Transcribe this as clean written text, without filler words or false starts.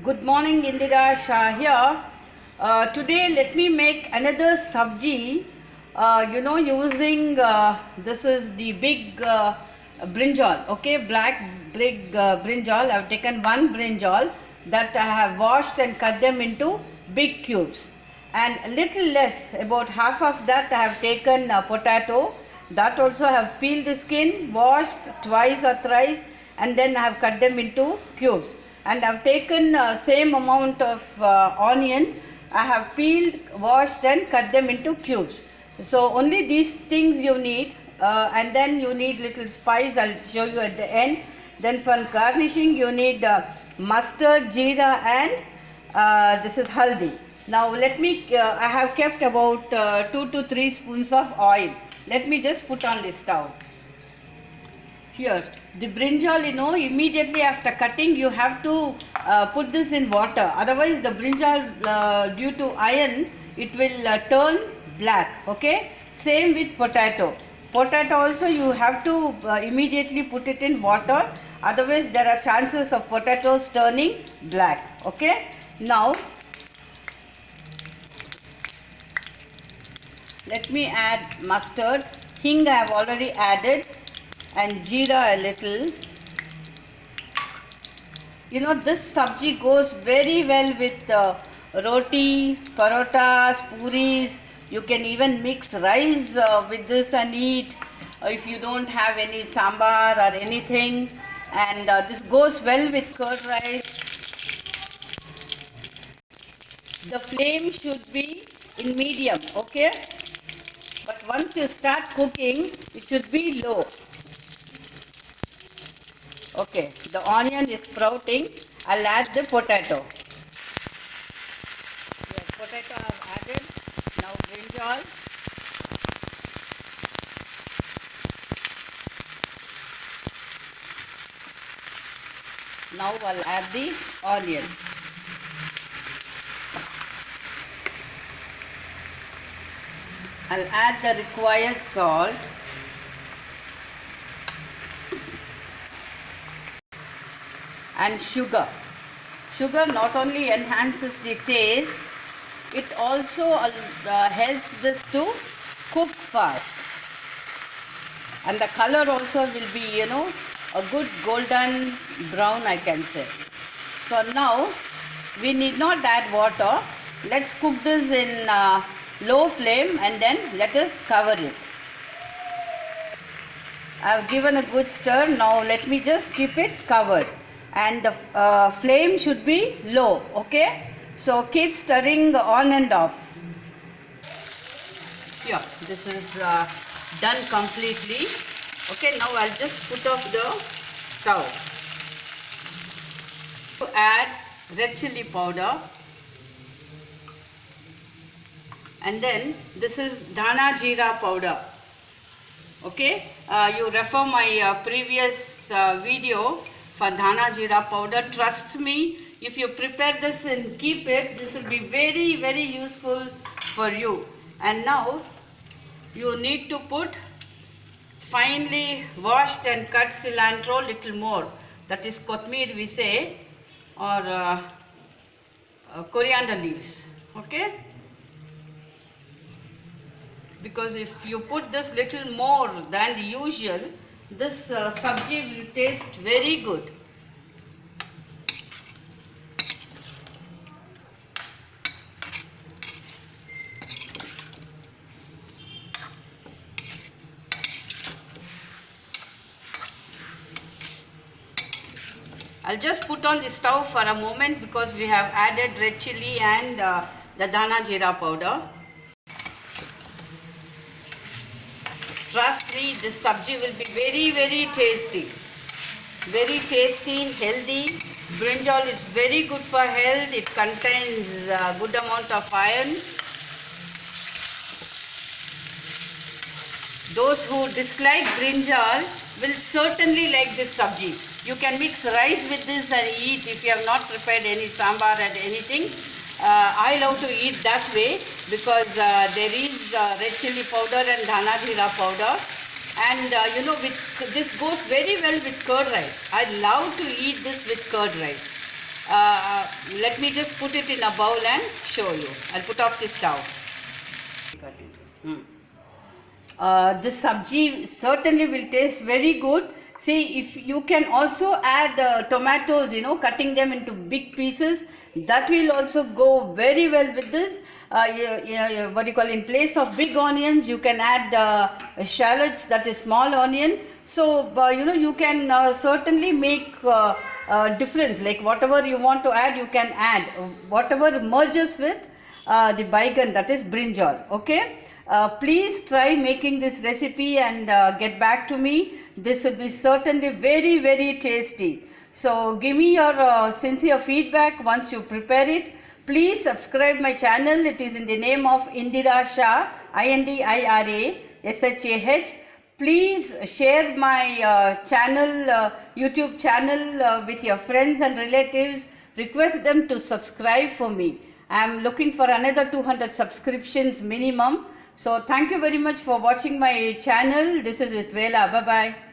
Good morning, Indira Shah here. Today, let me make another sabji. Using this is the big brinjal. Okay, black big brinjal. I've taken one brinjal that I have washed and cut them into big cubes. And a little less, about half of that, I have taken potato. That also I have peeled the skin, washed twice or thrice, and then I have cut them into cubes. And I have taken same amount of onion. I have peeled, washed, and cut them into cubes. So only these things you need, and then you need little spice. I'll show you at the end. Then for garnishing, you need mustard, jeera, and this is haldi. Now let me. I have kept about 2 to 3 spoons of oil. Let me just put on the stove. Here, the brinjal, immediately after cutting, you have to put this in water. Otherwise, the brinjal, due to iron, it will turn black. Okay. Same with potato. Potato also you have to immediately put it in water. Otherwise, there are chances of potatoes turning black. Okay. Now, let me add mustard. Hing I have already added, and jeera a little. This sabji goes very well with roti, parotas, puris. You can even mix rice with this and eat if you don't have any sambar or anything. And this goes well with curd rice. The flame should be in medium, okay? But once you start cooking, it should be low. Okay, the onion is sprouting. I'll add the potato. Yes, potato I have added. Now brinjal. Now I'll add the onion. I'll add the required salt. And sugar. Sugar not only enhances the taste, it also helps this to cook fast. And the color also will be, a good golden brown, I can say. So now, we need not add water. Let's cook this in low flame and then let us cover it. I have given a good stir. Now let me just keep it covered. And the flame should be low, okay? So keep stirring on and off. Yeah, this is done completely. Okay, now I'll just put off the stove. Add red chili powder. And then this is dhana jeera powder. Okay, you refer my previous video for dhana jeera powder. Trust me, if you prepare this and keep it, this will be very, very useful for you. And now you need to put finely washed and cut cilantro, little more. That is kothmeer we say, or coriander leaves. Okay. Because if you put this little more than the usual, this sabji will taste very good. I'll just put on the stove for a moment because we have added red chili and the dhana jeera powder. Trust me, this sabji will be very, very tasty. Very tasty, healthy. Brinjal is very good for health. It contains a good amount of iron. Those who dislike brinjal will certainly like this sabji. You can mix rice with this and eat if you have not prepared any sambar and anything. I love to eat that way because there is red chili powder and dhana jeera powder. And this goes very well with curd rice. I love to eat this with curd rice. Let me just put it in a bowl and show you. I'll put off the stove. This sabji certainly will taste very good. See, if you can also add tomatoes, cutting them into big pieces, that will also go very well with this. What you call, in place of big onions, you can add shallots, that is small onion. So, you can certainly make difference. Like whatever you want to add, you can add. Whatever merges with the baigan, that is brinjal. Okay. Please try making this recipe and get back to me. This will be certainly very, very tasty. So give me your sincere feedback once you prepare it. Please subscribe my channel. It is in the name of Indira Shah, Indira Shah. Please share my YouTube channel with your friends and relatives. Request them to subscribe for me. I am looking for another 200 subscriptions minimum. So thank you very much for watching my channel. This is Ritvela. Bye-bye.